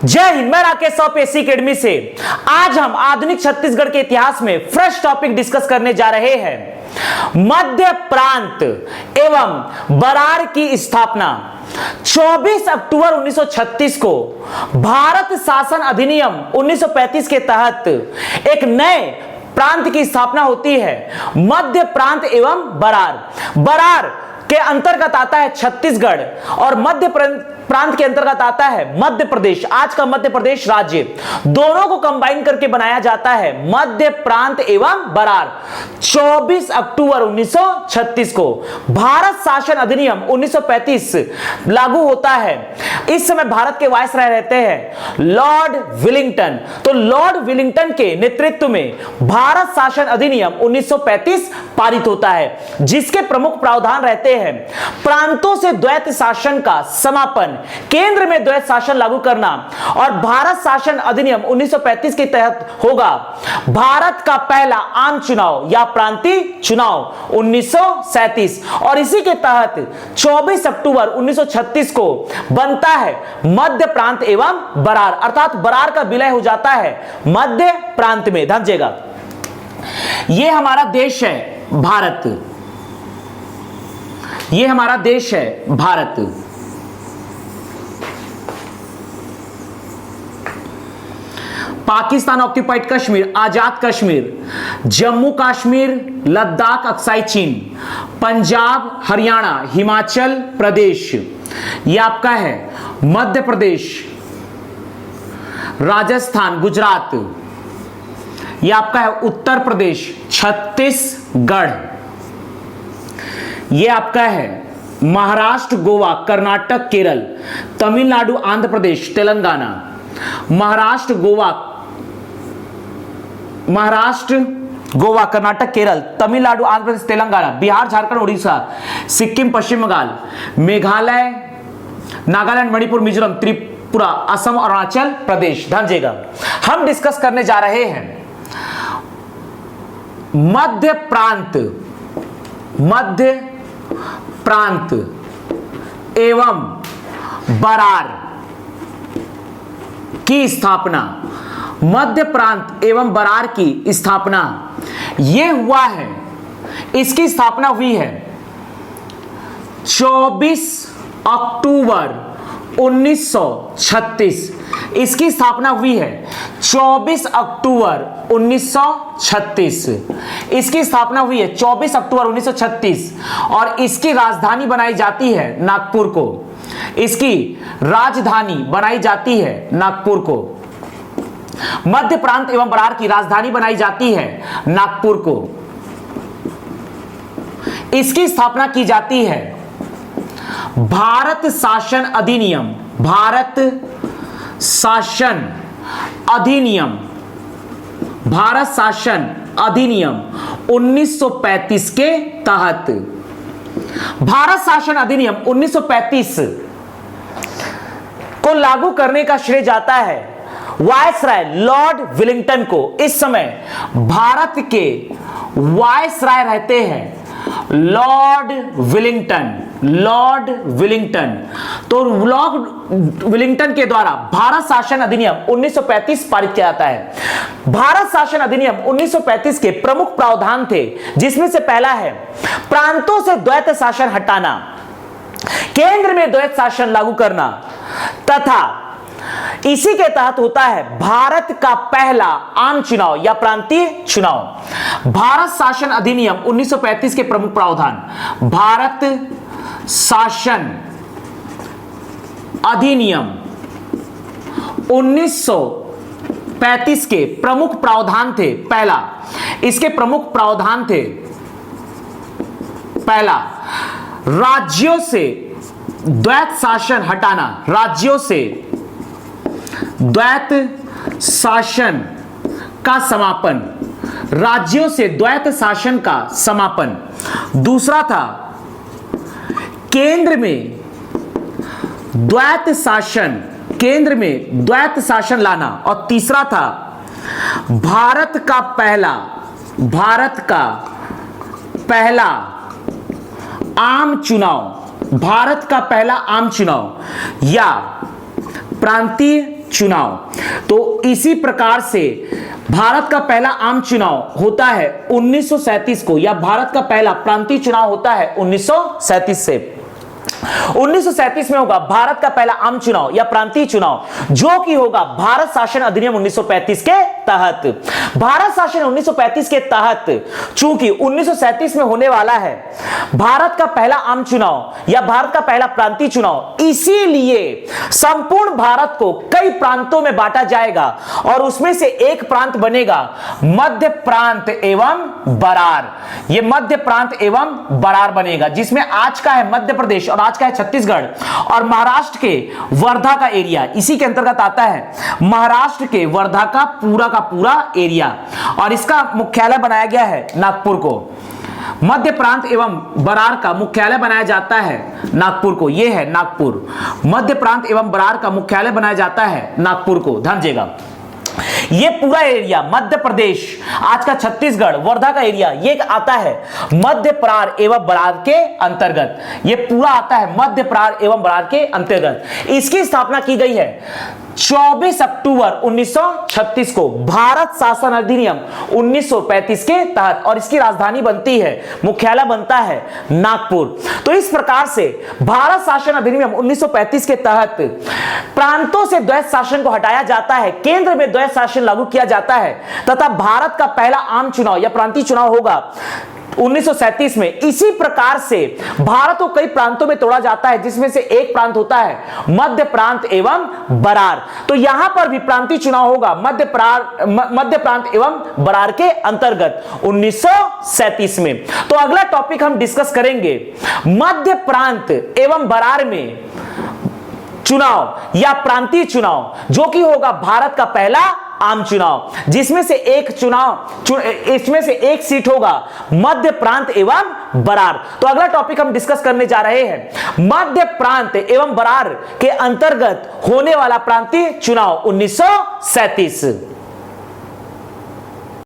जय हिंद। मैं Rakesh APSC academy से आज हम आधुनिक छत्तीसगढ़ के इतिहास में फ्रेश टॉपिक डिस्कस करने जा रहे हैं। मध्य प्रांत एवं बरार की स्थापना 24 अक्टूबर 1936 को भारत शासन अधिनियम 1935 के तहत एक नए प्रांत की स्थापना होती है, मध्य प्रांत एवं बरार। बरार के अंतर्गत आता है छत्तीसगढ़ और मध्य प्रांत के अंतर्गत आता है मध्य प्रदेश, आज का मध्य प्रदेश राज्य। दोनों को कंबाइन करके बनाया जाता है मध्य प्रांत एवं बरार। 24 अक्टूबर 1936 को भारत शासन अधिनियम 1935 लागू होता है। इस समय भारत के वायसराय रहते हैं लॉर्ड विलिंगटन। तो लॉर्ड विलिंगटन के नेतृत्व में भारत शासन अधिनियम 1935 पारित होता है, जिसके प्रमुख प्रावधान रहते हैं प्रांतों से द्वैत शासन का समापन, केंद्र में द्वैत शासन लागू करना और भारत शासन अधिनियम 1935 के तहत होगा भारत का पहला आम चुनाव या प्रांतीय चुनाव 1937 और इसी के तहत 24 अक्टूबर 1936 को बनता है मध्य प्रांत एवं बरार, अर्थात बरार का विलय हो जाता है मध्य प्रांत में। ध्यान दीजिएगा, यह हमारा देश है भारत, यह हमारा देश है भारत। पाकिस्तान ऑक्यूपाइड कश्मीर, आजाद कश्मीर, जम्मू कश्मीर, लद्दाख, अक्साई चीन, पंजाब, हरियाणा, हिमाचल प्रदेश, यह आपका है मध्य प्रदेश, राजस्थान, गुजरात, यह आपका है उत्तर प्रदेश, छत्तीसगढ़, यह आपका है महाराष्ट्र, गोवा, कर्नाटक, केरल, तमिलनाडु, आंध्र प्रदेश, तेलंगाना, महाराष्ट्र, गोवा, कर्नाटक, केरल, तमिलनाडु, आंध्र प्रदेश, तेलंगाना, बिहार, झारखंड, उड़ीसा, सिक्किम, पश्चिम बंगाल, मेघालय, नागालैंड, मणिपुर, मिजोरम, त्रिपुरा, असम और अरुणाचल प्रदेश। ध्यान दीजिएगा, हम डिस्कस करने जा रहे हैं मध्य प्रांत एवं बरार की स्थापना। मध्य प्रांत एवं बरार की स्थापना यह हुआ है, इसकी स्थापना हुई है 24 अक्टूबर 1936। इसकी स्थापना हुई है 24 अक्टूबर 1936। इसकी स्थापना हुई है 24 अक्टूबर 1936 और इसकी राजधानी बनाई जाती है नागपुर को। इसकी राजधानी बनाई जाती है नागपुर को। मध्य प्रांत एवं बरार की राजधानी बनाई जाती है नागपुर को। इसकी स्थापना की जाती है भारत शासन अधिनियम, भारत शासन अधिनियम 1935 के तहत। भारत शासन अधिनियम 1935 को लागू करने का श्रेय जाता है वायसराय लॉर्ड विलिंगटन को। इस समय भारत के वायसराय रहते हैं लॉर्ड विलिंगटन। तो लॉर्ड विलिंगटन के द्वारा भारत शासन अधिनियम 1935 पारित किया जाता है। भारत शासन अधिनियम 1935 के प्रमुख प्रावधान थे, जिसमें से पहला है प्रांतों से द्वैत शासन हटाना, केंद्र में द्वैत शासन लागू करना तथा इसी के तहत होता है भारत का पहला आम चुनाव या प्रांतीय चुनाव। भारत शासन अधिनियम 1935 के प्रमुख प्रावधान। भारत शासन अधिनियम 1935 के प्रमुख प्रावधान थे। पहला, इसके प्रमुख प्रावधान थे, पहला, राज्यों से द्वैत शासन हटाना, राज्यों से द्वैत शासन का समापन, राज्यों से द्वैत शासन का समापन। दूसरा था केंद्र में द्वैत शासन लाना और तीसरा था भारत का पहला आम चुनाव, भारत का पहला आम चुनाव या प्रांतीय चुनाव। तो इसी प्रकार से भारत का पहला आम चुनाव होता है 1937 को, या भारत का पहला प्रांतीय चुनाव होता है 1937 से। 1937 में होगा भारत का पहला आम चुनाव या प्रांतीय चुनाव, जो कि होगा भारत शासन अधिनियम 1935 के तहत। भारत शासन 1935 के तहत चूंकि 1937 में होने वाला है भारत का पहला आम चुनाव या भारत का पहला प्रांतीय चुनाव, इसीलिए संपूर्ण भारत को कई प्रांतों में बांटा जाएगा और उसमें से एक प्रांत बनेगा मध्य प्रांत एवं बरार। यह मध्य प्रांत एवं बरार बनेगा, जिसमें आज का है मध्य प्रदेश और आज का है छत्तीसगढ़, और महाराष्ट्र के वर्धा का एरिया इसी के अंतर्गत आता है। महाराष्ट्र के वर्धा का पूरा एरिया, और इसका मुख्यालय बनाया गया है नागपुर को। मध्य प्रांत एवं बरार का मुख्यालय बनाया जाता है नागपुर को। यह है नागपुर। मध्य प्रांत एवं बरार का मुख्यालय बनाया जाता है नागपुर को, ध्यान दीजिएगा। ये पूरा एरिया मध्य प्रदेश, आज का छत्तीसगढ़, वर्धा का एरिया, ये आता है मध्य प्रार एवं बरार के अंतर्गत। ये पूरा आता है मध्य प्रार एवं बरार के अंतर्गत। इसकी स्थापना की गई है 24 अक्टूबर 1936 को भारत शासन अधिनियम 1935 के तहत, और इसकी राजधानी बनती है, मुख्यालय बनता है नागपुर। तो इस प्रकार से भारत शासन अधिनियम 1935 के तहत प्रांतों से द्वैत शासन को हटाया जाता है, केंद्र में द्वैत शासन लागू किया जाता है, तथा भारत का पहला आम चुनाव या प्रांतीय चुनाव होगा 1937 में। इसी प्रकार से भारत को कई प्रांतों में तोड़ा जाता है, जिसमें से एक प्रांत होता है मध्य प्रांत एवं बरार। तो यहां पर भी प्रांतीय चुनाव होगा मध्य प्रांत एवं बरार के अंतर्गत 1937 में। तो अगला टॉपिक हम डिस्कस करेंगे मध्य प्रांत एवं बरार में चुनाव या प्रांतीय चुनाव, जो कि होगा भारत का पहला आम चुनाव, जिसमें से इसमें से एक सीट होगा मध्य प्रांत एवं बरार। तो अगला टॉपिक हम डिस्कस करने जा रहे हैं मध्य प्रांत एवं बरार के अंतर्गत होने वाला प्रांतीय चुनाव 1937।